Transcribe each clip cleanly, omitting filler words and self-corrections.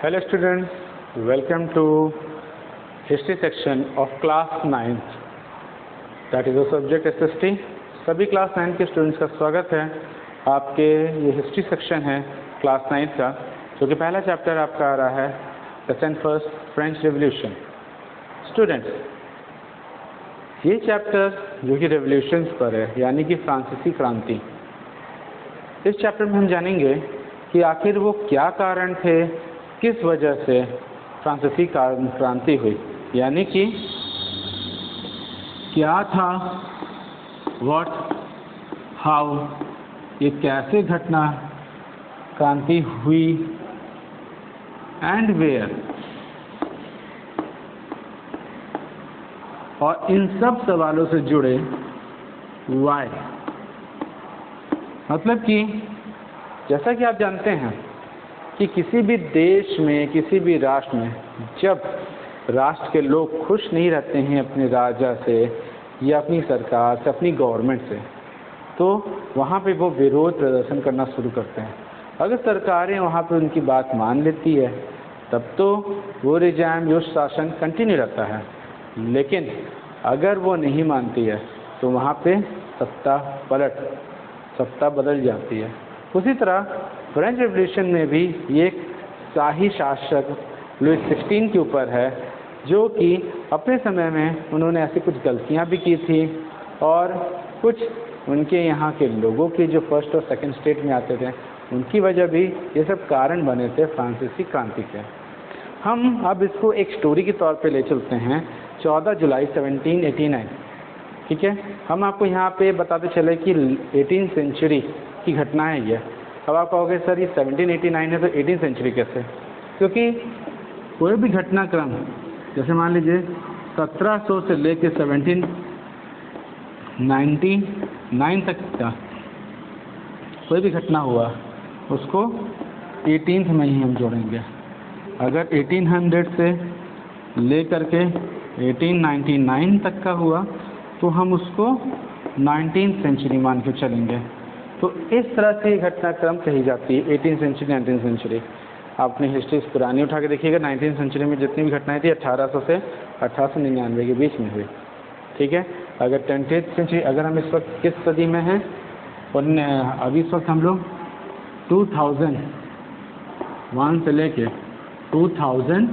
Hello students, welcome to history section of class 9th, that is the subject SST। सभी class 9 के students का स्वागत है आपके ये हिस्ट्री सेक्शन है क्लास 9th का, जो कि पहला चैप्टर आपका आ रहा है lesson first French revolution. Students, ये चैप्टर जो कि रेवोल्यूशंस पर है, यानी कि फ्रांसीसी क्रांति, इस चैप्टर में हम जानेंगे कि आखिर वो क्या कारण थे, किस वजह से फ्रांसीसी क्रांति हुई, यानी कि क्या था, व्हाट, हाउ, ये कैसे घटना क्रांति हुई, एंड वेयर, और इन सब सवालों से जुड़े वाई। मतलब कि जैसा कि आप जानते हैं कि किसी भी देश में, किसी भी राष्ट्र में, जब राष्ट्र के लोग खुश नहीं रहते हैं अपने राजा से या अपनी सरकार से, अपनी गवर्नमेंट से, तो वहाँ पे वो विरोध प्रदर्शन करना शुरू करते हैं। अगर सरकारें वहाँ पे उनकी बात मान लेती है तब तो वो रिजाइम, जो शासन कंटिन्यू रहता है, लेकिन अगर वो नहीं मानती है तो वहाँ पे सत्ता बदल जाती है। उसी तरह फ्रेंच रेवोल्यूशन में भी ये एक शाही शासक लुई 16 के ऊपर है, जो कि अपने समय में उन्होंने ऐसी कुछ गलतियां भी की थी और कुछ उनके यहाँ के लोगों की जो फर्स्ट और सेकंड स्टेट में आते थे, उनकी वजह भी ये सब कारण बने थे फ्रांसीसी क्रांति के। हम अब इसको एक स्टोरी के तौर पे ले चलते हैं 14 जुलाई 1789। ठीक है, हम आपको यहाँ पे बताते चले कि 18th सेंचुरी की घटना है ये। अब आप कहोगे सर ये 1789 है तो 18th सेंचुरी कैसे? क्योंकि कोई भी घटनाक्रम, जैसे मान लीजिए 1700 से लेकर 1799 तक का कोई भी घटना हुआ, उसको 18th में ही हम जोड़ेंगे। अगर 1800 से लेकर के 1899 तक का हुआ तो हम उसको 19th सेंचुरी मान के चलेंगे। तो इस तरह से घटनाक्रम कही जाती है 18th सेंचुरी, 19th सेंचुरी। आप अपनी हिस्ट्री पुरानी उठा के देखिएगा, 19th सेंचुरी में जितनी भी घटनाएं थी 1800 से 1899 के बीच में हुई। ठीक है, अगर 20th सेंचुरी, अगर हम इस वक्त किस सदी में हैं, अभी इस वक्त हम लोग 2001 से लेके 2000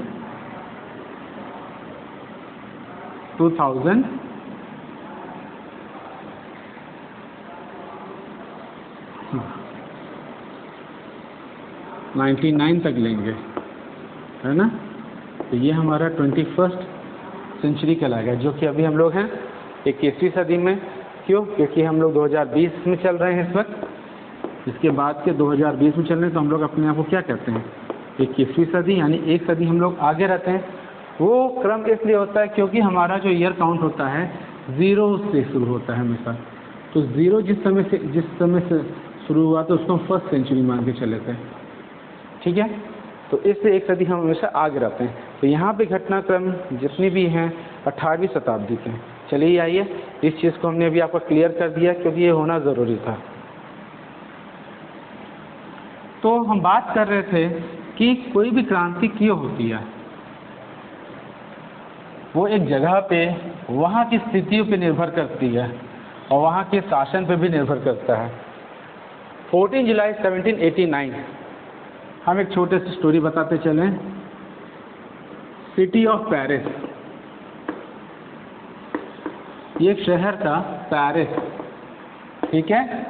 99 तक लेंगे, है ना। तो ये हमारा 21st सेंचुरी कहलाएगा, जो कि अभी हम लोग हैं 21वीं सदी में। क्यों? क्योंकि हम लोग 2020 में चल रहे हैं इस वक्त, इसके बाद के 2020 में चल रहे हैं, तो हम लोग अपने आप को क्या कहते हैं, 21वीं सदी, यानी एक सदी हम लोग आगे रहते हैं। वो क्रम इसलिए होता है क्योंकि हमारा जो ईयर काउंट होता है 0 से शुरू होता है हमेशा। तो 0 जिस समय से शुरू हुआ तो उसको हम फर्स्ट सेंचुरी मान के चले थे। ठीक है, तो इससे एक सदी हम हमेशा आगे रहते हैं। तो यहाँ पे घटनाक्रम जितनी भी हैं 18वीं शताब्दी के। चलिए आइए, इस चीज़ को हमने अभी आपको क्लियर कर दिया क्योंकि ये होना ज़रूरी था। तो हम बात कर रहे थे कि कोई भी क्रांति क्यों होती है, वो एक जगह पे वहाँ की स्थितियों पे निर्भर करती है और वहाँ के शासन पे भी निर्भर करता है। 14 जुलाई 1789 हम एक छोटे से स्टोरी बताते चलें। सिटी ऑफ पेरिस, ये एक शहर था पेरिस। ठीक है,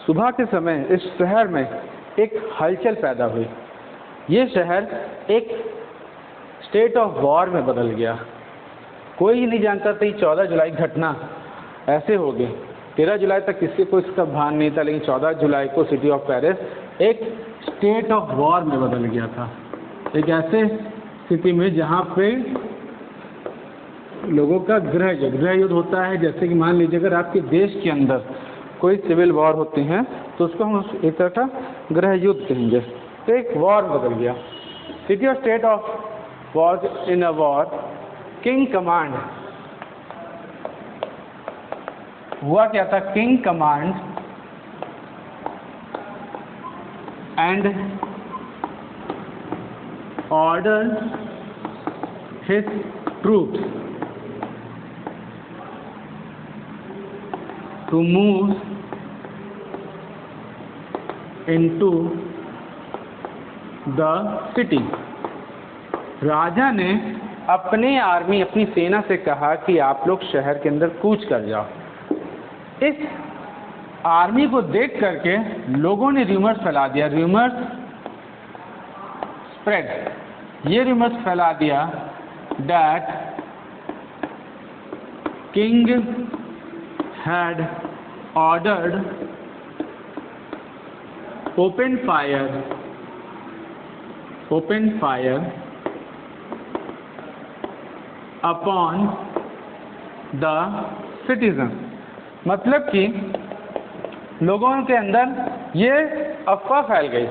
सुबह के समय इस शहर में एक हलचल पैदा हुई। ये शहर एक स्टेट ऑफ वॉर में बदल गया। कोई ही नहीं जानता था 14 जुलाई घटना ऐसे हो गई। 13 जुलाई तक किसी को इसका भान नहीं था, लेकिन 14 जुलाई को सिटी ऑफ पेरिस एक स्टेट ऑफ वॉर में बदल गया था। एक ऐसे स्थिति में जहाँ पे लोगों का गृह युद्ध होता है। जैसे कि मान लीजिए अगर आपके देश के अंदर कोई सिविल वॉर होते हैं तो उसको हम एक तरह का गृह युद्ध कहेंगे। तो एक वॉर बदल गया। City of state of war in a war, king command हुआ क्या था, king command and ordered his troops to move into the city। राजा ने अपने आर्मी, अपनी सेना से कहा कि आप लोग शहर के अंदर कूच कर जाओ। इस आर्मी को देख करके लोगों ने रूमर्स फैला दिया, रूमर्स स्प्रेड, ये रूमर्स फैला दिया that king had ordered open fire upon the citizen. मतलब कि लोगों के अंदर ये अफवाह फैल गई,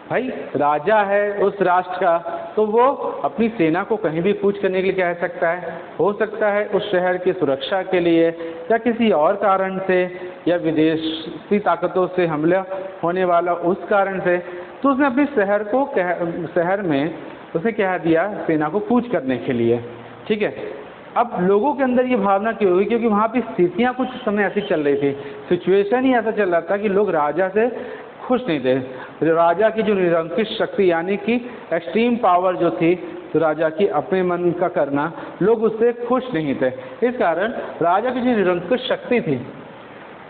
भाई राजा है उस राष्ट्र का, तो वो अपनी सेना को कहीं भी कूच करने के लिए कह सकता है, हो सकता है उस शहर की सुरक्षा के लिए या किसी और कारण से, या विदेशी ताकतों से हमला होने वाला उस कारण से। तो उसने अपने शहर में उसे कह दिया सेना को कूच करने के लिए, ठीक है। अब लोगों के अंदर ये भावना क्यों हुई, क्योंकि वहाँ पे स्थितियाँ कुछ समय ऐसी चल रही थी, सिचुएशन ही ऐसा चल रहा था कि लोग राजा से खुश नहीं थे। राजा की जो निरंकुश शक्ति यानी कि एक्सट्रीम पावर जो थी, तो राजा की अपने मन का करना, लोग उससे खुश नहीं थे। इस कारण राजा की जो निरंकुश शक्ति थी,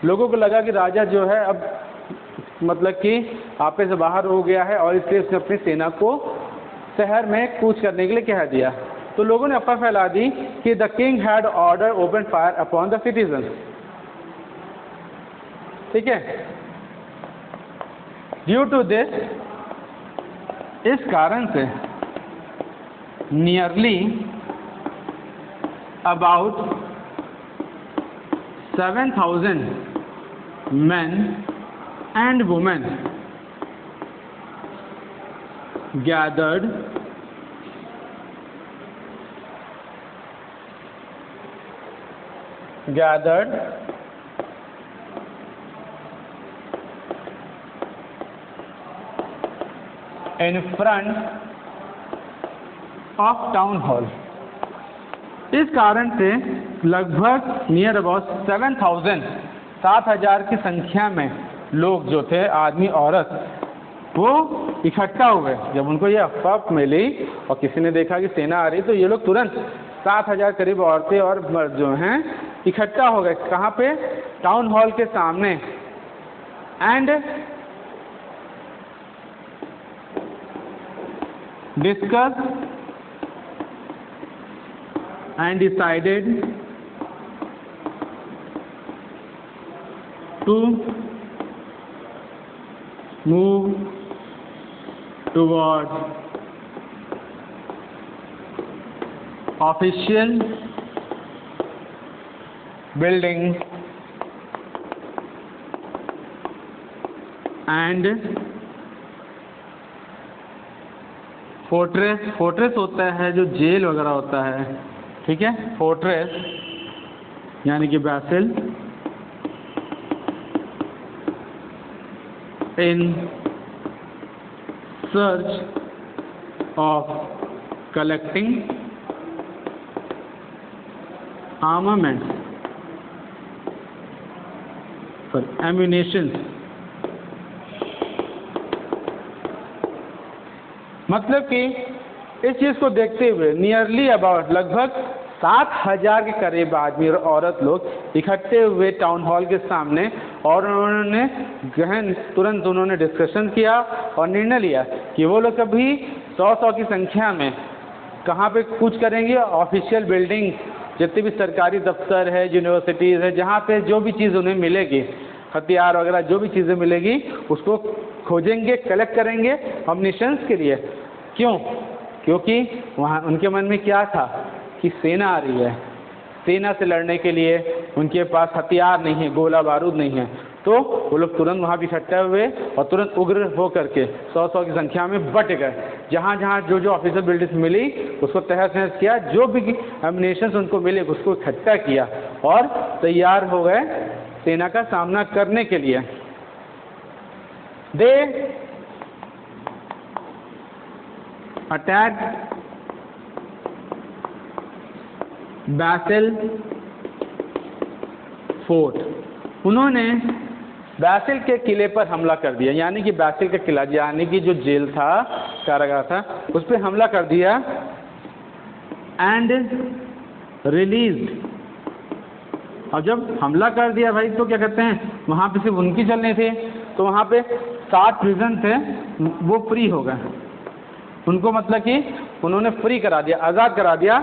लोगों को लगा कि राजा जो है अब मतलब कि आपे से बाहर हो गया है, और इसलिए उसने अपनी सेना को शहर में कूच करने के लिए कह दिया। तो लोगों ने अफवाह फैला दी कि the king had order open fire upon the citizen, ठीक है। ड्यू टू दिस, इस कारण से nearly about 7,000 men and women gathered in front of town hall. इस कारण से लगभग नियर अबाउट 7,000 की संख्या में लोग जो थे, आदमी औरत, वो इकट्ठा हुए। जब उनको ये अफवाह मिली और किसी ने देखा कि सेना आ रही, तो ये लोग तुरंत 7,000 करीब औरतें और मर्द जो हैं इकट्ठा हो गए। कहाँ पे? टाउन हॉल के सामने। And discuss and decided to move toward official building and fortress. Fortress होता है जो जेल वगैरह होता है, ठीक है। फोर्ट्रेस यानी कि बैसल in search of collecting armaments for ammunition। मतलब कि इस चीज को देखते हुए नियरली अबाउट लगभग 7,000 के करीब आदमी और औरत लोग इकट्ठे हुए टाउन हॉल के सामने, और उन्होंने तुरंत उन्होंने डिस्कशन किया और निर्णय लिया कि वो लोग कभी 100 की संख्या में कहाँ पे कूच करेंगे। ऑफिशियल बिल्डिंग, जितने भी सरकारी दफ्तर है, यूनिवर्सिटीज़ है, जहाँ पे जो भी चीज़ उन्हें मिलेगी, हथियार वगैरह जो भी चीज़ें मिलेगी, उसको खोजेंगे, कलेक्ट करेंगे एम्युनिशंस के लिए। क्यों? क्योंकि वहाँ उनके मन में क्या था कि सेना आ रही है, सेना से लड़ने के लिए उनके पास हथियार नहीं है, गोला बारूद नहीं है। तो वो लोग तुरंत वहाँ भी इकट्ठा हुए और तुरंत उग्र हो करके 100 की संख्या में बट गए। जहाँ जहाँ जो ऑफिसर बिल्डिंग्स मिली उसको तहस नहस किया, जो भी एम्युनिशंस उनको मिले उसको इकट्ठा किया और तैयार हो गए सेना का सामना करने के लिए। दे अटैक्ड बैसिल फोर्ट, उन्होंने बैसिल के किले पर हमला कर दिया, यानी कि बैसिल का किला यानी कि जो जेल था, कारागार था, उस पर हमला कर दिया। एंड रिलीज्ड, और जब हमला कर दिया भाई तो क्या कहते हैं, वहाँ पे सिर्फ उनकी चलनी थी, तो वहाँ पे 60 प्रिजन थे, वो फ्री हो गए। उनको मतलब कि उन्होंने फ्री करा दिया, आज़ाद करा दिया।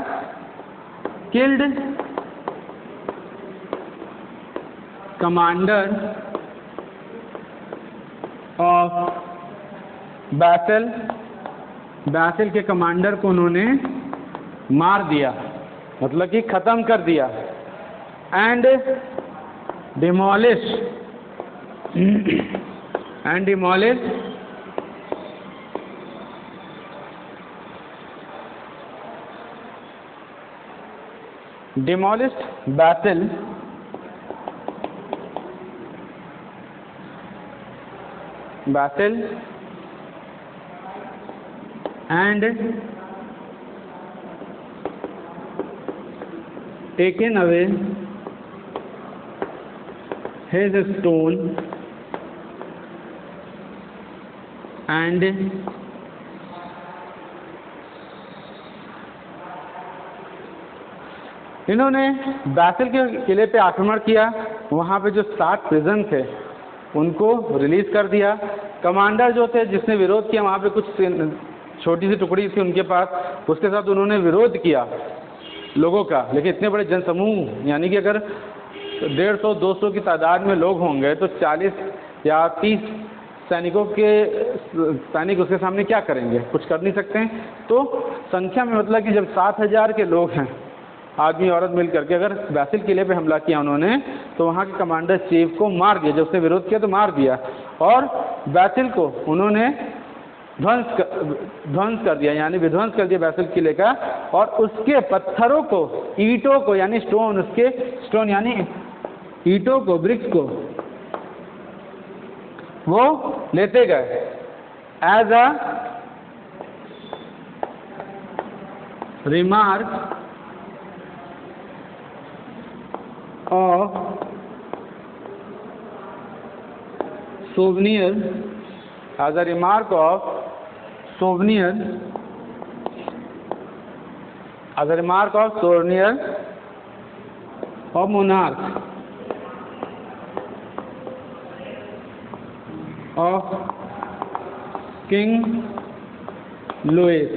किल्ड कमांडर ऑफ बैसिल, बैसिल के कमांडर को उन्होंने मार दिया, मतलब कि ख़त्म कर दिया। And demolish demolished Basil and taken away his stone and इन्होंने बैसिल के किले पे आक्रमण किया, वहाँ पे जो 60 प्रिजन थे उनको रिलीज कर दिया। कमांडर जो थे जिसने विरोध किया, वहाँ पे कुछ छोटी सी टुकड़ी थी उनके पास, उसके साथ उन्होंने विरोध किया लोगों का। लेकिन इतने बड़े जनसमूह, यानी कि अगर 150-200 की तादाद में लोग होंगे तो 40 या 30 सैनिक उसके सामने क्या करेंगे, कुछ कर नहीं सकते हैं। तो संख्या में मतलब कि जब 7000 के लोग हैं, आदमी औरत मिल करके, अगर बैसिल किले पे हमला किया उन्होंने, तो वहाँ के कमांडर चीफ को मार दिया, जब उसने विरोध किया तो मार दिया। और बैसिल को उन्होंने ध्वंस कर दिया, यानी विध्वंस कर दिया बैसिल किले का। और उसके पत्थरों को, ईंटों को, यानी स्टोन यानी ईंटों को, ब्रिक्स को वो लेते गए as a remark of souvenir, as a remark of souvenir, of monarch of King Louis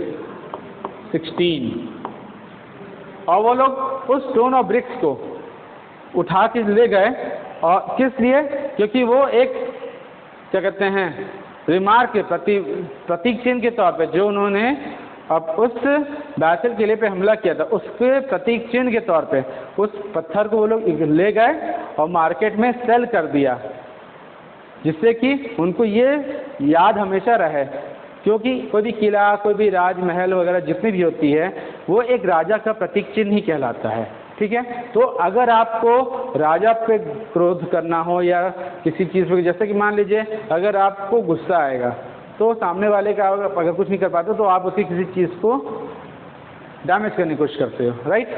XVI। और वो लोग उस स्टोन और ब्रिक्स को उठा के ले गए, और किस लिए, क्योंकि वो एक क्या कहते हैं रिमार्क के प्रतीक चिन्ह के तौर पे, जो उन्होंने अब उस बैसिल किले पे हमला किया था उसके प्रतीक चिन्ह के तौर पे उस पत्थर को वो लोग ले गए और मार्केट में सेल कर दिया, जिससे कि उनको ये याद हमेशा रहे। क्योंकि कोई भी किला, कोई भी राजमहल वगैरह जितनी भी होती है, वो एक राजा का प्रतीक चिन्ह ही कहलाता है, ठीक है। तो अगर आपको राजा पे क्रोध करना हो या किसी चीज़ पे, जैसे कि मान लीजिए अगर आपको गुस्सा आएगा तो सामने वाले का अगर कुछ नहीं कर पाते तो आप उसकी किसी चीज़ को डैमेज करने की कोशिश करते हो, राइट।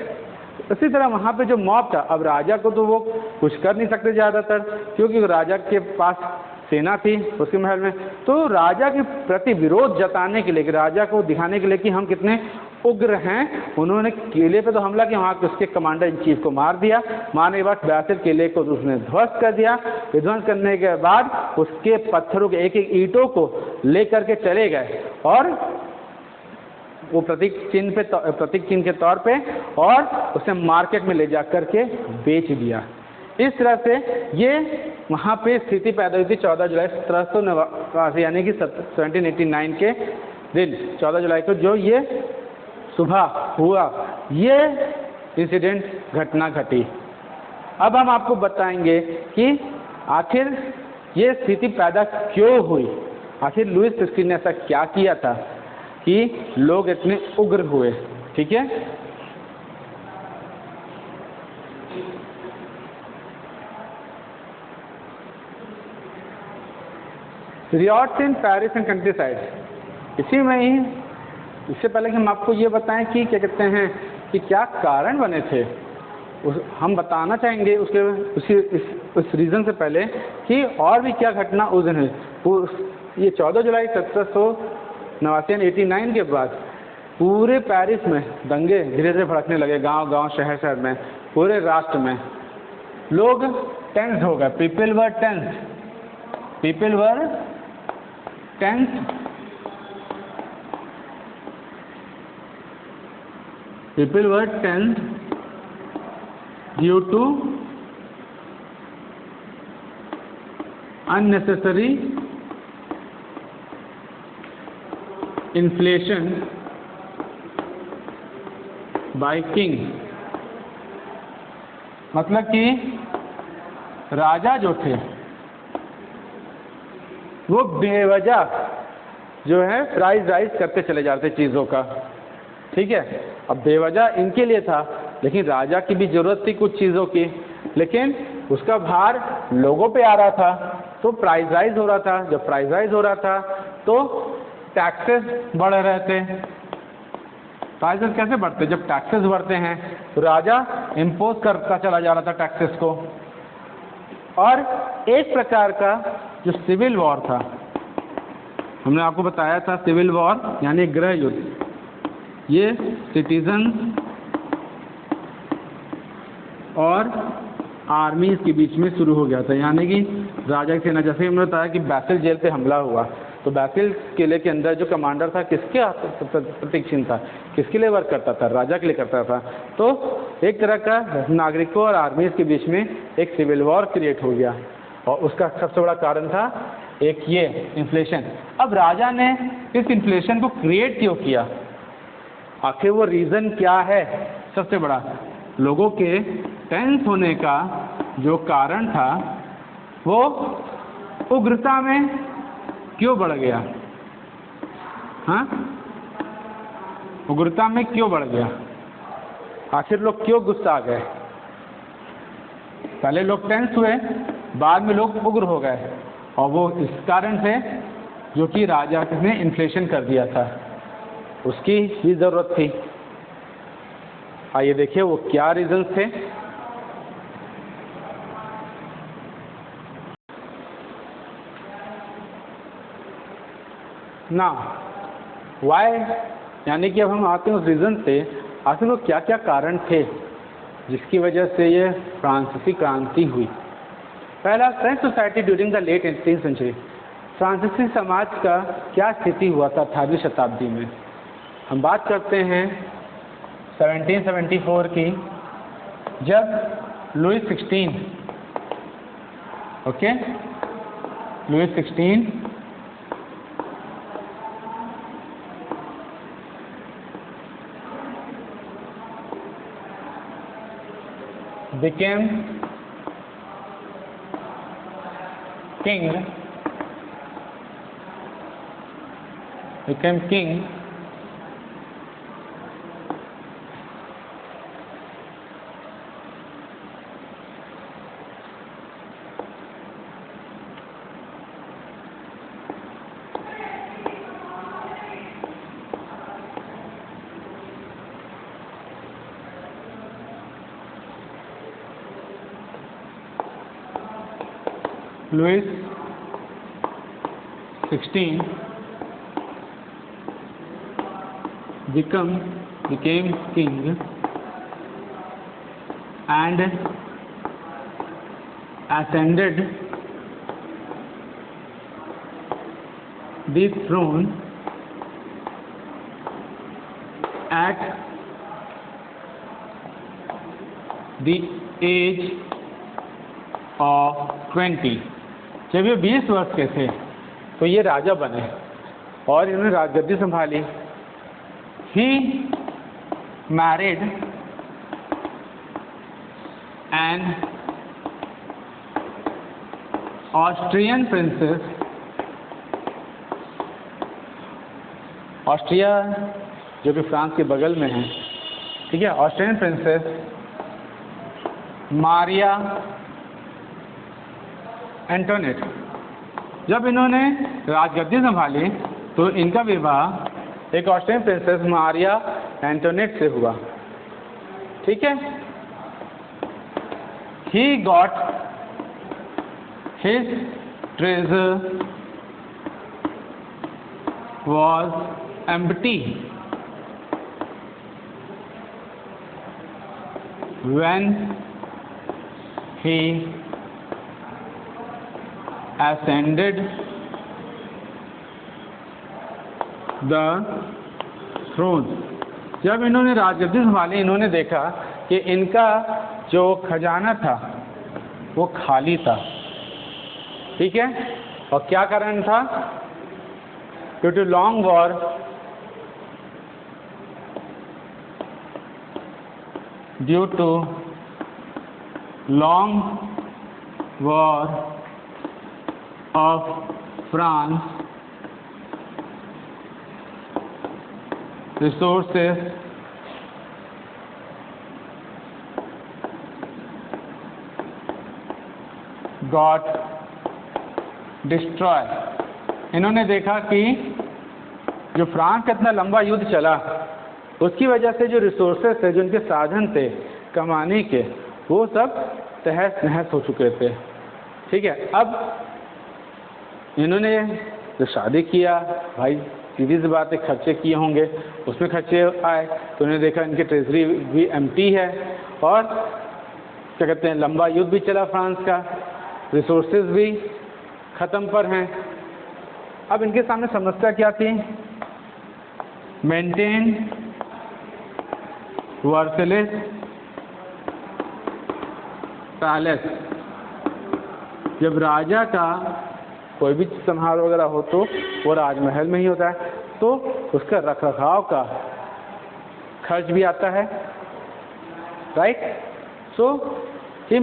इसी तरह वहाँ पे जो मॉब था, अब राजा को तो वो कुछ कर नहीं सकते ज़्यादातर, क्योंकि राजा के पास सेना थी उसके महल में। तो राजा के प्रति विरोध जताने के लिए, राजा को दिखाने के लिए कि हम कितने उग्र हैं, उन्होंने किले पे तो हमला किया, वहाँ उसके कमांडर इन चीफ को मार दिया। मारने के बाद बैसिल किले को उसने ध्वस्त कर दिया। विध्वंस करने के बाद उसके पत्थरों के एक एक ईंटों को ले करके चले गए और वो प्रतीक चिन्ह के तौर पे, और उसे मार्केट में ले जा करके बेच दिया। इस तरह से ये वहाँ पे स्थिति पैदा हुई थी 14 जुलाई 1789 यानी कि 1789 के दिन 14 जुलाई को, जो ये सुबह हुआ, ये इंसिडेंट घटना घटी। अब हम आपको बताएंगे कि आखिर ये स्थिति पैदा क्यों हुई, आखिर लुईस XVI ने ऐसा क्या किया था कि लोग इतने उग्र हुए, ठीक है। Riots in Paris and countryside, इसी में ही इससे पहले कि हम आपको ये बताएं कि क्या कहते हैं कि क्या कारण बने थे, हम बताना चाहेंगे उस रीज़न से पहले कि और भी क्या घटना उस दिन हुई। ये 14 जुलाई 1789 के बाद पूरे पेरिस में दंगे धीरे धीरे भड़कने लगे, गांव-गांव, शहर-शहर में, पूरे राष्ट्र में लोग टेंस हो गए। People were tense due to unnecessary inflation by king। मतलब कि राजा जो थे वो बेवजह जो है प्राइस राइज करते चले जाते चीज़ों का, ठीक है। अब बेवजह इनके लिए था, लेकिन राजा की भी ज़रूरत थी कुछ चीज़ों की, लेकिन उसका भार लोगों पे आ रहा था, तो प्राइस राइज हो रहा था। जब प्राइस राइज हो रहा था तो टैक्सेस बढ़ रहे थे। प्राइसेस कैसे बढ़ते? जब टैक्सेस बढ़ते हैं तो राजा इम्पोज करता चला जा रहा था टैक्सेस को। और एक प्रकार का जो सिविल वॉर था, हमने आपको बताया था सिविल वॉर यानी गृह युद्ध, ये सिटीजन और आर्मीज के बीच में शुरू हो गया था। यानी कि राजा की सेना, जैसे हमने बताया कि बैसिल जेल पे हमला हुआ, तो बैसिल किले के अंदर जो कमांडर था किसके प्रतीक्षीन था, किसके लिए वर्क करता था? राजा के लिए करता था। तो एक तरह का नागरिकों और आर्मीज के बीच में एक सिविल वॉर क्रिएट हो गया, और उसका सबसे बड़ा कारण था एक ये इन्फ्लेशन। अब राजा ने इस इन्फ्लेशन को क्रिएट क्यों किया? आखिर वो रीज़न क्या है? सबसे बड़ा लोगों के टेंस होने का जो कारण था वो उग्रता में क्यों बढ़ गया? हाँ, उग्रता में क्यों बढ़ गया? आखिर लोग क्यों गुस्सा आ गए? पहले लोग टेंस हुए, बाद में लोग उग्र हो गए, और वो इस कारण से जो कि राजा ने इन्फ्लेशन कर दिया था, उसकी भी ज़रूरत थी। आइए देखिए वो क्या रीजंस थे। ना वाई, यानी कि अब हम आते हैं उस रीज़न से, आखिर वो क्या क्या कारण थे जिसकी वजह से ये फ्रांसीसी क्रांति हुई। पहला, French society during the late 18th century. फ्रांसीसी समाज का क्या स्थिति हुआ था 18वीं शताब्दी में? हम बात करते हैं 1774 की, जब Louis 16 became king Louis XVI became king and ascended the throne at the age of 20। जब ये 20 वर्ष के थे तो ये राजा बने और इन्होंने राजगद्दी संभाली। He married an Austrian princess. Austria जो कि फ्रांस के बगल में है, ठीक है, ऑस्ट्रियन प्रिंसेस मारिया एंटोनेट। जब इन्होंने राजगद्दी संभाली तो इनका विवाह एक ऑस्ट्रियन प्रिंसेस मारिया एंटोनेट से हुआ, ठीक है। He got his treasure was empty when he ascended the throne। जब इन्होंने राजगद्दी संभाली, इन्होंने देखा कि इनका जो खजाना था वो खाली था, ठीक है। और क्या कारण था? Due to long war, of France, resources got destroyed। इन्होंने देखा कि जो फ्रांस का इतना लंबा युद्ध चला, उसकी वजह से जो रिसोर्सेस थे, जो उनके साधन थे कमाने के, वो सब तहस नहस हो चुके थे, ठीक है। अब इन्होंने जो शादी किया, भाई सीधी सी बात है, खर्चे किए होंगे, उसमें खर्चे आए, तो उन्होंने देखा इनकी ट्रेजरी भी एम्प्टी है, और क्या कहते हैं, लंबा युद्ध भी चला फ्रांस का, रिसोर्सेज भी ख़त्म पर हैं। अब इनके सामने समस्या क्या थी? Maintain Versailles palace. जब राजा का कोई भी समारोह वगैरह हो तो वो राजमहल में ही होता है, तो उसका रखरखाव का खर्च भी आता है, right. So he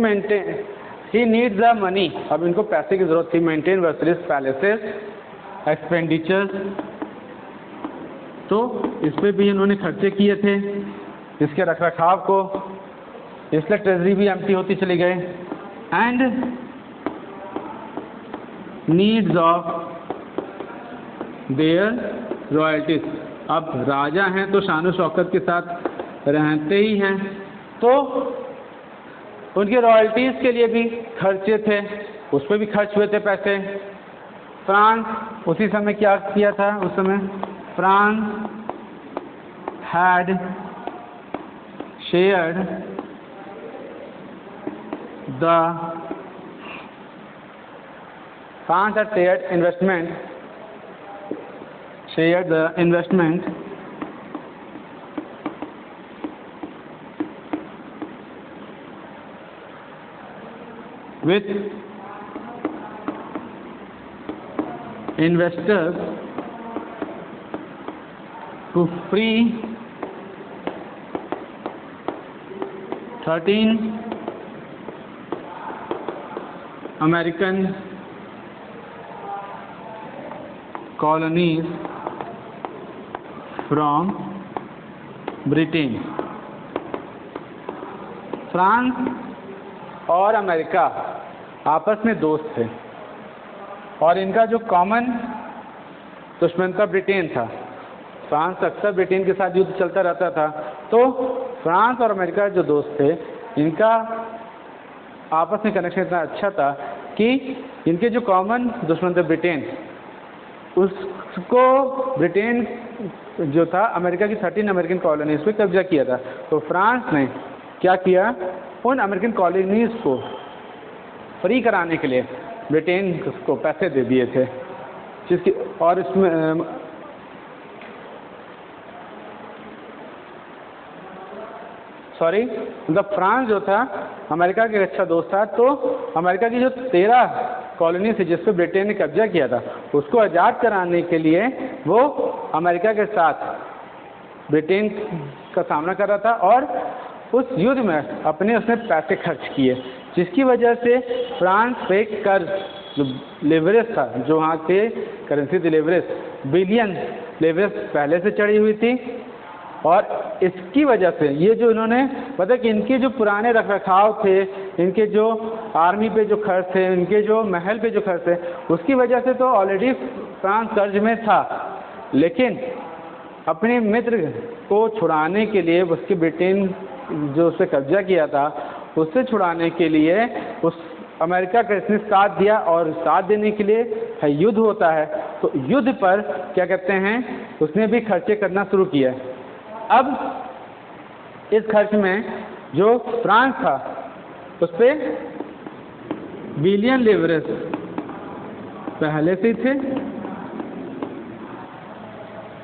needs the money. अब इनको पैसे की जरूरत थी। मेंटेन वर्सेलेस पैलेसेस एक्सपेंडिचर्स, तो इस पे भी इन्होंने खर्चे किए थे, इसके रखरखाव को, इसलिए ट्रेजरी भी एम्प्टी होती चली गई। And needs of their royalties. अब राजा हैं तो शान शौकत के साथ रहते ही हैं, तो उनके रॉयल्टीज के लिए भी खर्चे थे, उस पर भी खर्च हुए थे पैसे। फ्रांस उसी समय क्या किया था? उस समय France had shared the investment with investors to free 13 American colonies from Britain। France और अमेरिका आपस में दोस्त थे, और इनका जो कॉमन दुश्मन था ब्रिटेन था। फ्रांस अक्सर ब्रिटेन के साथ युद्ध चलता रहता था, तो फ्रांस और अमेरिका जो दोस्त थे, इनका आपस में कनेक्शन इतना अच्छा था कि इनके जो कॉमन दुश्मन थे ब्रिटेन, उसको ब्रिटेन जो था अमेरिका की 13 अमेरिकन कॉलोनीज पे कब्जा किया था। तो फ्रांस ने क्या किया? उन अमेरिकन कॉलोनीज को फ्री कराने के लिए ब्रिटेन को पैसे दे दिए थे, जिसकी और इसमें मतलब फ्रांस जो था अमेरिका का अच्छा दोस्त था, तो अमेरिका की जो 13 कॉलोनी थी जिस पर ब्रिटेन ने कब्जा किया था, उसको आज़ाद कराने के लिए वो अमेरिका के साथ ब्रिटेन का सामना कर रहा था, और उस युद्ध में अपने उसने पैसे खर्च किए, जिसकी वजह से फ्रांस पे कर्ज जो लेवरेज था, जो वहाँ के करेंसी थी लेवरेज, बिलियन लेवरेज पहले से चढ़ी हुई थी। और इसकी वजह से ये जो इन्होंने मतलब कि इनके जो पुराने रखरखाव थे, इनके जो आर्मी पे जो खर्च थे, इनके जो महल पे जो खर्च थे, उसकी वजह से तो ऑलरेडी फ्रांस कर्ज में था। लेकिन अपने मित्र को छुड़ाने के लिए, उसके ब्रिटेन जो उससे कब्जा किया था उससे छुड़ाने के लिए उस अमेरिका का इसने साथ दिया, और साथ देने के लिए युद्ध होता है तो युद्ध पर क्या कहते हैं उसने भी खर्चे करना शुरू किया। अब इस खर्च में जो फ्रांस था उस पर विलियम लेवरेस पहले से थे,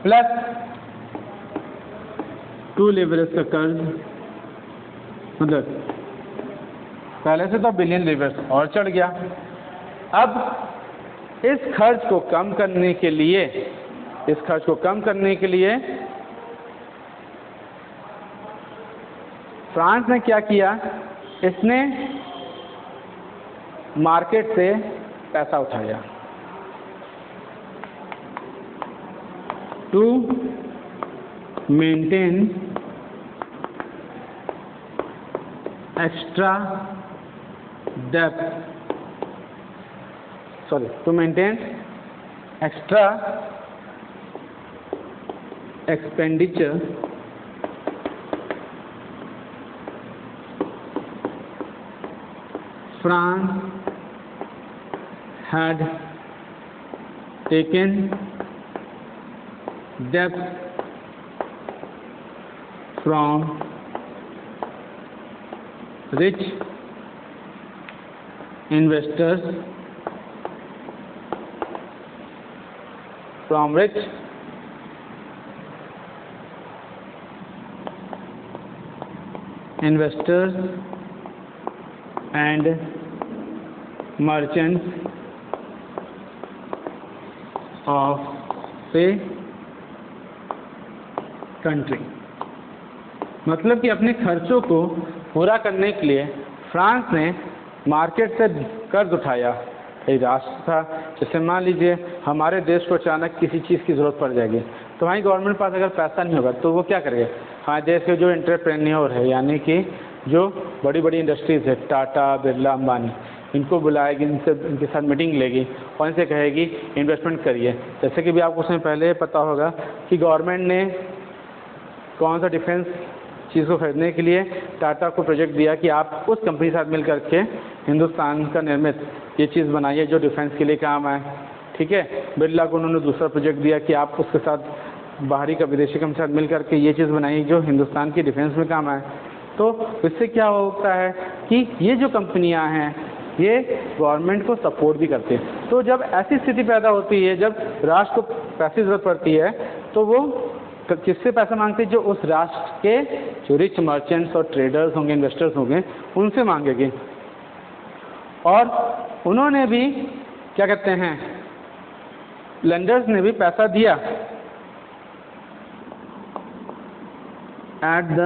प्लस 2 लेवरेस का कर्ज, मतलब पहले से तो बिलियन लेवरेस और चढ़ गया। अब इस खर्च को कम करने के लिए फ्रांस ने क्या किया, इसने मार्केट से पैसा उठाया to maintain extra debt, to maintain extra expenditure France had taken debt from rich investors, and merchants of the country। मतलब कि अपने खर्चों को पूरा करने के लिए फ्रांस ने मार्केट से कर्ज उठाया। एक राष्ट्र था, जैसे मान लीजिए हमारे देश को अचानक किसी चीज़ की ज़रूरत पड़ जाएगी तो हमारी गवर्नमेंट पास अगर पैसा नहीं होगा तो वो क्या करेगा, हमारे देश के जो एंटरप्रेन्योर है यानी कि जो बड़ी बड़ी इंडस्ट्रीज़ है, टाटा, बिरला, अंबानी, इनको बुलाएगी, इनके साथ मीटिंग लेगी और इनसे कहेगी इन्वेस्टमेंट करिए। जैसे कि भी आपको उसमें पहले पता होगा कि गवर्नमेंट ने कौन सा डिफेंस चीज़ को खरीदने के लिए टाटा को प्रोजेक्ट दिया कि आप उस कंपनी के साथ मिल करके हिंदुस्तान का निर्मित ये चीज़ बनाइए जो डिफेंस के लिए काम आए। ठीक है, बिरला को उन्होंने दूसरा प्रोजेक्ट दिया कि आप उसके साथ बाहरी का विदेशी कंपनी के साथ मिल करके ये चीज़ बनाइए जो हिंदुस्तान की डिफेंस में काम आए। तो इससे क्या होता है कि ये जो कंपनियां हैं ये गवर्नमेंट को सपोर्ट भी करती है। तो जब ऐसी स्थिति पैदा होती है, जब राष्ट्र को पैसे की ज़रूरत पड़ती है तो वो किससे पैसा मांगते हैं, जो उस राष्ट्र के जो रिच मर्चेंट्स और ट्रेडर्स होंगे, इन्वेस्टर्स होंगे, उनसे मांगेंगे। और उन्होंने भी क्या कहते हैं, लेंडर्स ने भी पैसा दिया एट द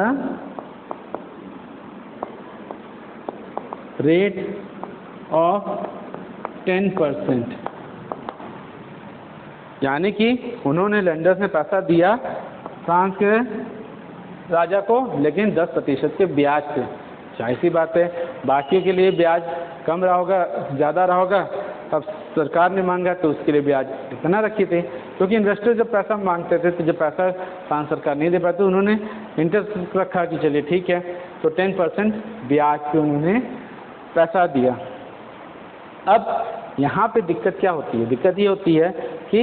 रेट ऑफ 10%, यानी कि उन्होंने लेंडर्स ने पैसा दिया फ्रांस के राजा को, लेकिन 10% के ब्याज से। जाहिर सी बात है बाकियों के लिए ब्याज कम रहा होगा, ज़्यादा रहा होगा, तब सरकार ने मांगा तो उसके लिए ब्याज इतना रखी थी, क्योंकि इन्वेस्टर जब पैसा मांगते थे तो जब पैसा फ्रांस सरकार नहीं दे पाती उन्होंने इंटरेस्ट रखा कि चलिए ठीक है, तो 10% ब्याज पे उन्होंने पैसा दिया। अब यहाँ पे दिक्कत क्या होती है, दिक्कत ये होती है कि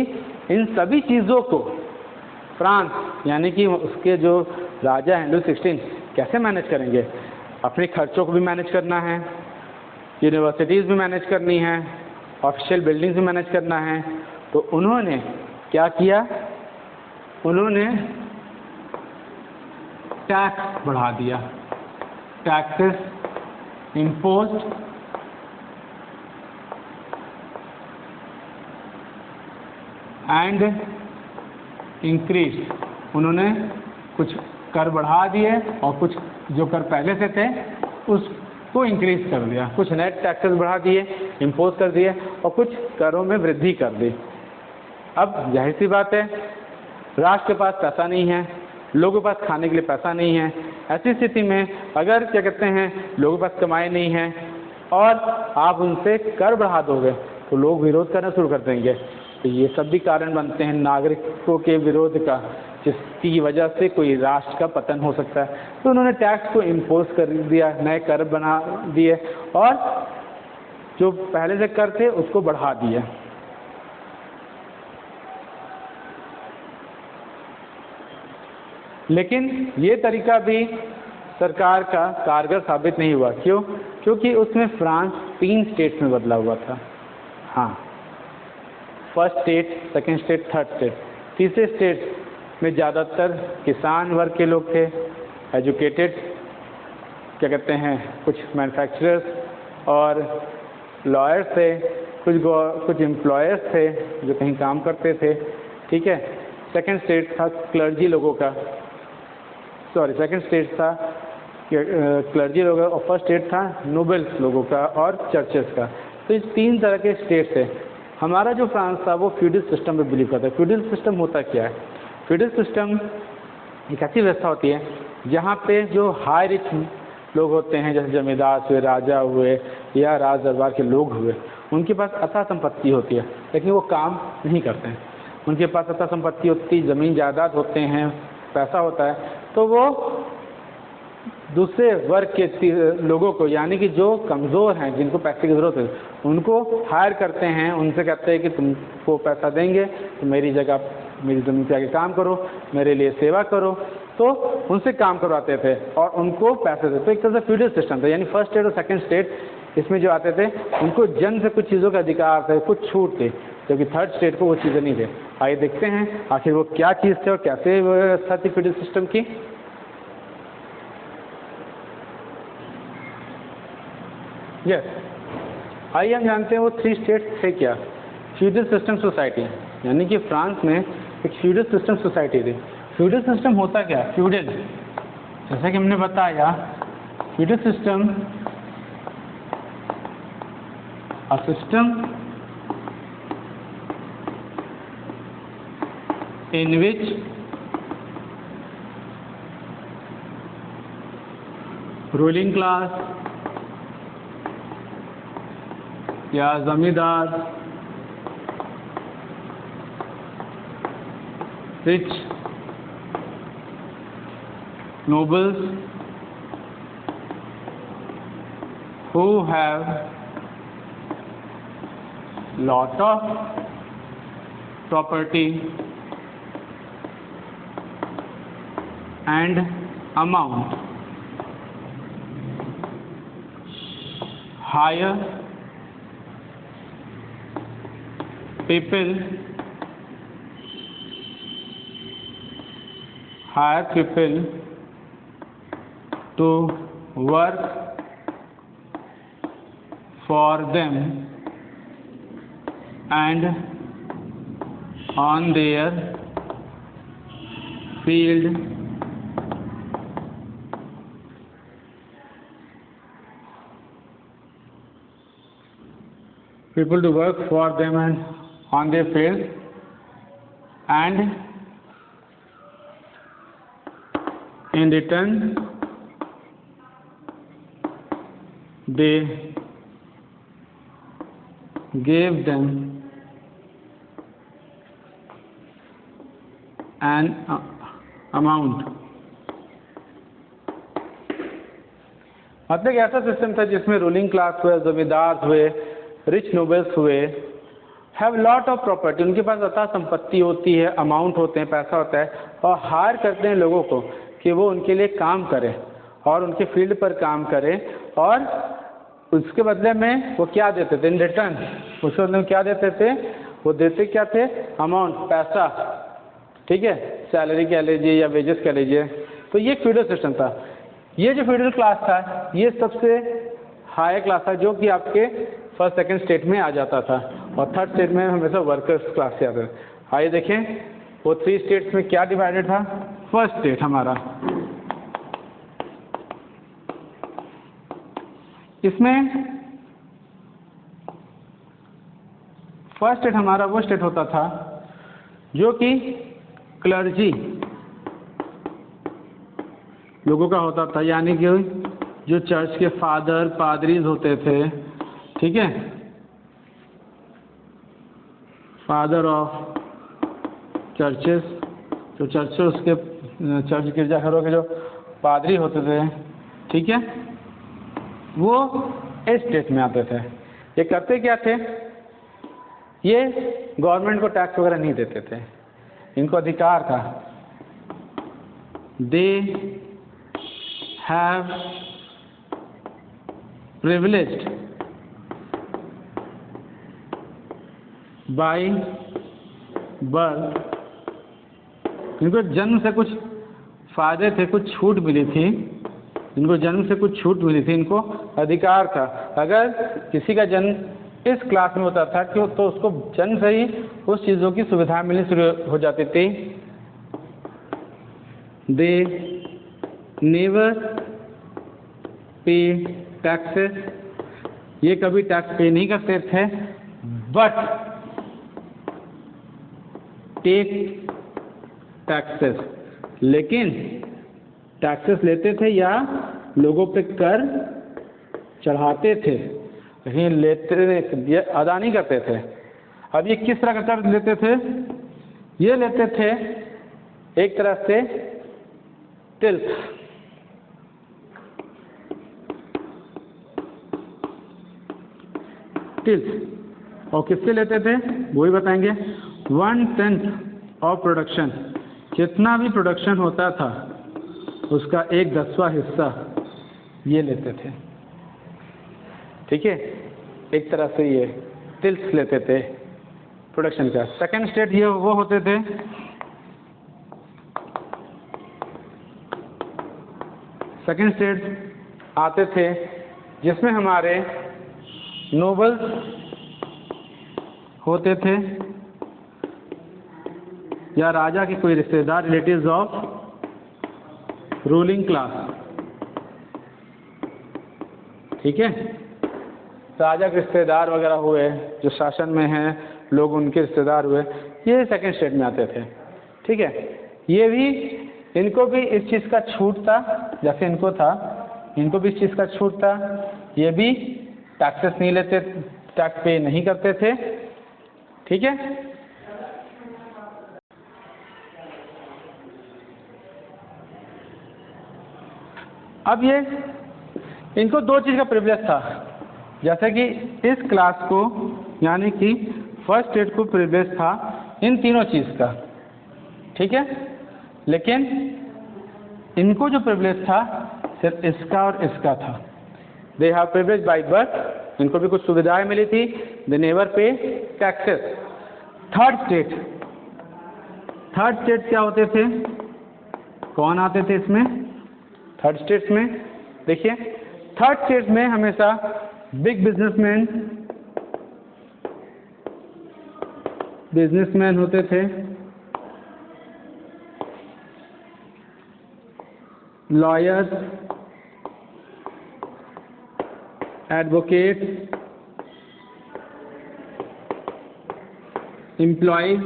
इन सभी चीज़ों को फ्रांस यानी कि उसके जो राजा हैं लुई 16 कैसे मैनेज करेंगे। अपने खर्चों को भी मैनेज करना है, यूनिवर्सिटीज़ भी मैनेज करनी है, ऑफिशियल बिल्डिंग्स भी मैनेज करना है। तो उन्होंने क्या किया, उन्होंने टैक्स बढ़ा दिया, टैक्सेस इम्पोज्ड एंड इंक्रीज। उन्होंने कुछ कर बढ़ा दिए और कुछ जो कर पहले से थे उसको इंक्रीज कर दिया, कुछ नए टैक्सेस बढ़ा दिए, इम्पोज कर दिए और कुछ करों में वृद्धि कर दी। अब जाहिर सी बात है राष्ट्र के पास पैसा नहीं है, लोगों के पास खाने के लिए पैसा नहीं है। ऐसी स्थिति में अगर क्या कहते हैं लोगों के पास कमाई नहीं है और आप उनसे कर बढ़ा दोगे तो लोग विरोध करना शुरू कर देंगे। तो ये सब भी कारण बनते हैं नागरिकों के विरोध का जिसकी वजह से कोई राष्ट्र का पतन हो सकता है। तो उन्होंने टैक्स को इम्पोज कर दिया, नए कर बना दिए और जो पहले से कर थे उसको बढ़ा दिया। लेकिन ये तरीका भी सरकार का कारगर साबित नहीं हुआ। क्यों? क्योंकि उसमें फ्रांस 3 स्टेट्स में बदला हुआ था। हाँ, first state, second state, third state. तीसरे स्टेट में ज़्यादातर किसान वर्ग के लोग थे, एजुकेटेड, क्या कहते हैं, कुछ मैन्युफैक्चरर्स और लॉयर्स थे, कुछ एम्प्लॉयर्स थे जो कहीं काम करते थे। ठीक है। सेकंड स्टेट था क्लर्जी लोगों का, सेकंड स्टेट था क्लर्जी लोगों का और फर्स्ट स्टेट था नोबल्स लोगों का और चर्चेस का। तो इस 3 तरह के स्टेट थे। हमारा जो फ्रांस था वो फ्यूडल सिस्टम पे बिलीव करता है। फ्यूडल सिस्टम होता क्या है? फ्यूडल सिस्टम एक ऐसी व्यवस्था होती है जहाँ पे जो हाई रिच लोग होते हैं, जैसे जमींदार हुए, राजा हुए या राज दरबार के लोग हुए, उनके पास अथाह संपत्ति होती है लेकिन वो काम नहीं करते हैं। उनके पास अथाह संपत्ति होती, ज़मीन जायदाद होते हैं, पैसा होता है, तो वो दूसरे वर्ग के लोगों को, यानी कि जो कमज़ोर हैं, जिनको पैसे की ज़रूरत है, उनको हायर करते हैं। उनसे कहते हैं कि तुमको पैसा देंगे तो मेरी जगह, मेरी ज़मीन पे आके काम करो, मेरे लिए सेवा करो। तो उनसे काम करवाते थे और उनको पैसे देते। तो एक तरह से फ्यूडल सिस्टम था। यानी फर्स्ट स्टेट और सेकंड स्टेट इसमें जो आते थे उनको जन्म से कुछ चीज़ों का अधिकार थे, कुछ छूट थे, जबकि थर्ड स्टेट को वो चीज़ें नहीं थे। आइए देखते हैं आखिर वो क्या चीज़ थे और कैसे व्यवस्था थी फ्यूडल सिस्टम की। यस, आइए हम जानते हैं वो 3 स्टेट्स थे क्या। फ्यूडल सिस्टम सोसाइटी, यानी कि फ्रांस में एक फ्यूडल सिस्टम सोसाइटी थी। फ्यूडल सिस्टम होता क्या? फ्यूडल, जैसा कि हमने बताया, feudal system a system in which ruling class या जमींदार, rich nobles who have lot of property and amount hire people to work for them and on their field people to work for them and on their field, and in return they gave them an amount। मतलब एक ऐसा system था जिसमें ruling class हुए, जमींदार हुए, rich nobles हुए, have lot of property, उनके पास अथाह संपत्ति होती है, अमाउंट होते हैं, पैसा होता है, और हायर करते हैं लोगों को कि वो उनके लिए काम करें और उनके फील्ड पर काम करें, और उसके बदले में वो क्या देते थे? इन रिटर्न उसके बदले में क्या देते थे? वो देते क्या थे? अमाउंट, पैसा। ठीक है, सैलरी कह लीजिए या वेजेस कह लीजिए। तो ये फ्यूडल सिस्टम था। ये जो फ्यूडल क्लास था ये सबसे हायर क्लास था, जो कि आपके फर्स्ट सेकंड स्टेट में आ जाता था, और थर्ड स्टेट में हमेशा वर्कर्स क्लास से आता था। आइए देखें वो 3 स्टेट्स में क्या डिवाइडेड था। फर्स्ट स्टेट हमारा, इसमें फर्स्ट स्टेट हमारा वो स्टेट होता था जो कि क्लर्जी लोगों का होता था, यानी कि जो चर्च के फादर पादरीज होते थे, ठीक है, फादर ऑफ चर्चेस तो चर्चों उसके चर्च गिरजाघरों के जो पादरी होते थे, ठीक है, वो इस स्टेट में आते थे। ये करते क्या थे, ये गवर्नमेंट को टैक्स वगैरह नहीं देते थे, इनको अधिकार था। They have privileged by birth, इनको जन्म से कुछ फायदे थे, कुछ छूट मिली थी, इनको जन्म से कुछ छूट मिली थी, इनको अधिकार था। अगर किसी का जन्म इस क्लास में होता था कि तो उसको जन्म से ही उस चीज़ों की सुविधा मिलनी शुरू हो जाती थी। दे नेवर पे टैक्सेस, ये कभी टैक्स पे नहीं करते थे, बट टेक टैक्सेस, लेकिन टैक्सेस लेते थे या लोगों पे कर चढ़ाते थे, लेकिन लेते अदा नहीं करते थे। अब ये किस तरह का कर लेते थे, ये लेते थे एक तरह से टिल्स, टिल्स, और किससे लेते थे वो ही बताएंगे। 1/10 ऑफ प्रोडक्शन, जितना भी प्रोडक्शन होता था उसका 1/10वां हिस्सा ये लेते थे, ठीक है, एक तरह से ये टिल्स लेते थे प्रोडक्शन का। सेकंड स्टेट ये वो होते थे सेकंड स्टेट आते थे जिसमें हमारे नोबल्स होते थे या राजा के कोई रिश्तेदार, रिलेटिव्स ऑफ रूलिंग क्लास, ठीक है, राजा के रिश्तेदार वगैरह हुए जो शासन में हैं, लोग उनके रिश्तेदार हुए, ये सेकंड स्टेट में आते थे, ठीक है। ये भी, इनको भी इस चीज़ का छूट था, जैसे इनको था, इनको भी इस चीज़ का छूट था, ये भी टैक्सेस नहीं लेते, टैक्स पे नहीं करते थे, ठीक है। अब ये इनको दो चीज़ का प्रिविलेज था, जैसे कि इस क्लास को यानी कि फर्स्ट स्टेट को प्रिविलेज था इन तीनों चीज़ का, ठीक है, लेकिन इनको जो प्रिविलेज था सिर्फ इसका और इसका था। They have privilege by birth, इनको भी कुछ सुविधाएं मिली थी, दे नेवर पे टैक्सेस। थर्ड स्टेट क्या होते थे, कौन आते थे इसमें, थर्ड स्टेट्स में, देखिए थर्ड स्टेट में हमेशा बिग बिजनेसमैन होते थे, लॉयर्स, एडवोकेट, एम्प्लॉयज,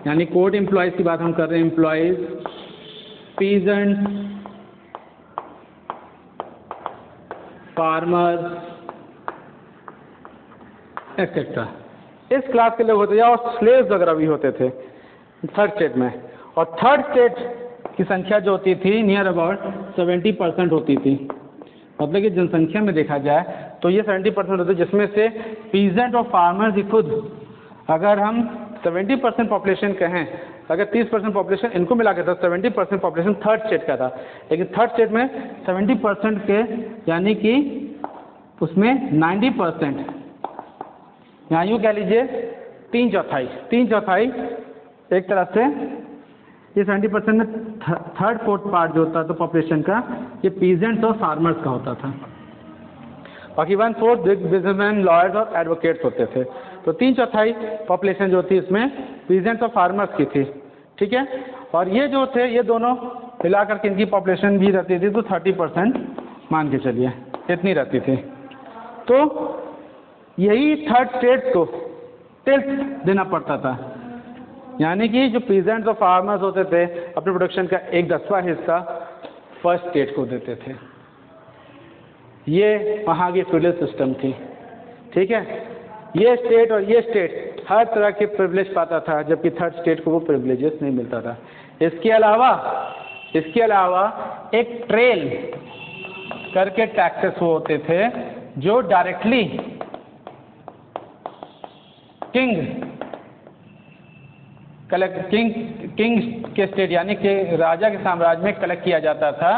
यानी कोर्ट एम्प्लॉयज की बात हम कर रहे हैं, एम्प्लॉयज, पीजेंट, फार्मर एक्सेट्रा, इस क्लास के लोग होते थे, और स्लेव्स वगैरह भी होते थे थर्ड स्टेट में। और थर्ड स्टेट की संख्या जो होती थी नियर अबाउट 70% होती थी, मतलब कि जनसंख्या में देखा जाए तो ये 70% होते, जिसमें से पीजेंट और फार्मर्स ही खुद, अगर हम 70% पॉपुलेशन कहें, अगर 30% पॉपुलेशन इनको मिला के था, 70% पॉपुलेशन थर्ड स्टेट का था, लेकिन थर्ड स्टेट में 70% के यानी कि उसमें 90%, यहाँ यूँ कह लीजिए 3/4 एक तरह से, ये 70% में थर्ड फोर्थ पार्ट जो होता था पॉपुलेशन का, ये पीजेंट्स और फार्मर्स का होता था। बाकी 1/4 बिजनेसमैन, लॉयर्स और एडवोकेट्स होते थे। तो 3/4 पॉपुलेशन जो थी इसमें पीजेंट्स और फार्मर्स की थी, ठीक है। और ये जो थे, ये दोनों मिलाकर के इनकी पॉपुलेशन भी रहती थी तो 30% मान के चलिए इतनी रहती थी। तो यही थर्ड स्टेट को टैक्स देना पड़ता था, यानी कि जो पीजेंट्स और फार्मर्स होते थे अपने प्रोडक्शन का 1/10वां हिस्सा फर्स्ट स्टेट को देते थे। ये वहाँ की फ्यूडल सिस्टम थी, ठीक है। ये स्टेट और ये स्टेट हर तरह के प्रिविलेज पाता था, जबकि थर्ड स्टेट को वो प्रिविलेजेस नहीं मिलता था। इसके अलावा एक ट्रेल करके टैक्सेस वो होते थे जो डायरेक्टली किंग के स्टेट यानी कि राजा के साम्राज्य में कलेक्ट किया जाता था,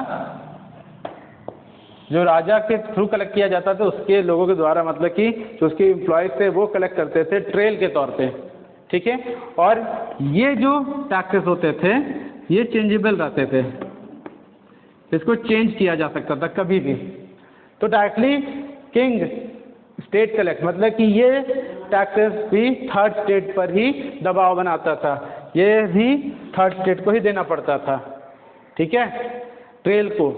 जो राजा के थ्रू कलेक्ट किया जाता था उसके लोगों के द्वारा, मतलब कि जो उसके एम्प्लॉयज थे वो कलेक्ट करते थे ट्रेल के तौर पे, ठीक है। और ये जो टैक्सेस होते थे ये चेंजेबल रहते थे, इसको चेंज किया जा सकता था कभी भी। तो डायरेक्टली किंग स्टेट कलेक्ट मतलब कि ये टैक्सेस भी थर्ड स्टेट पर ही दबाव बनाता था, ये भी थर्ड स्टेट को ही देना पड़ता था, ठीक है, ट्रेल को।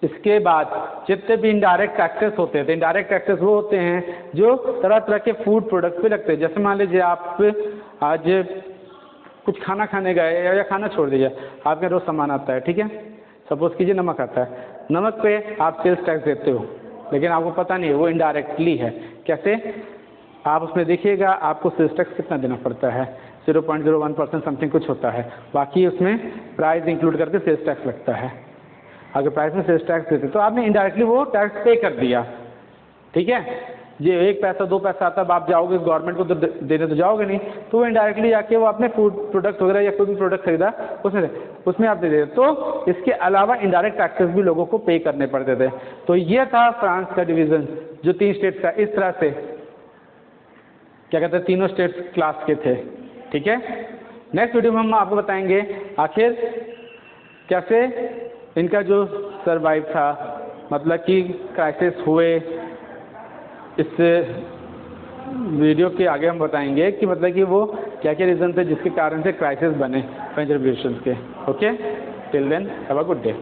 इसके बाद जितने भी इनडायरेक्ट टैक्सेस होते थे, इनडायरेक्ट टैक्सेस वो होते हैं जो तरह तरह के फूड प्रोडक्ट्स पे लगते हैं। जैसे मान लीजिए आप आज कुछ खाना खाने गए या खाना छोड़ दीजिए, आपके रोज़ सामान आता है, ठीक है, सपोज कीजिए नमक आता है, नमक पे आप सेल्स टैक्स देते हो, लेकिन आपको पता नहीं है वो इनडायरेक्टली है। कैसे? आप उसमें देखिएगा आपको सेल्स टैक्स कितना देना पड़ता है, 0.01% समथिंग कुछ होता है, बाकी उसमें प्राइस इंक्लूड करके सेल्स टैक्स लगता है। अगर प्राइस में सेल्स टैक्स देते तो आपने इनडायरेक्टली वो टैक्स पे कर दिया, ठीक है। ये 1 पैसा 2 पैसा आता है, आप जाओगे गवर्नमेंट को तो देने तो जाओगे नहीं, तो वो इनडायरेक्टली जाके वो अपने फूड प्रोडक्ट वगैरह या कोई भी प्रोडक्ट खरीदा उसमें आप दे देते। तो इसके अलावा इनडायरेक्ट टैक्सेस भी लोगों को पे करने पड़ते थे। तो ये था फ्रांस का डिवीज़न जो 3 स्टेट्स का, इस तरह से क्या कहते हैं, तीनों स्टेट्स क्लास के थे, ठीक है। नेक्स्ट वीडियो में हम आपको बताएंगे आखिर कैसे इनका जो सर्वाइव था, मतलब कि क्राइसिस हुए। इस वीडियो के आगे हम बताएंगे कि मतलब कि वो क्या क्या रीज़न थे जिसके कारण से क्राइसिस बने फ्रेंच रिवॉल्यूशन के। Okay, till then have a good day.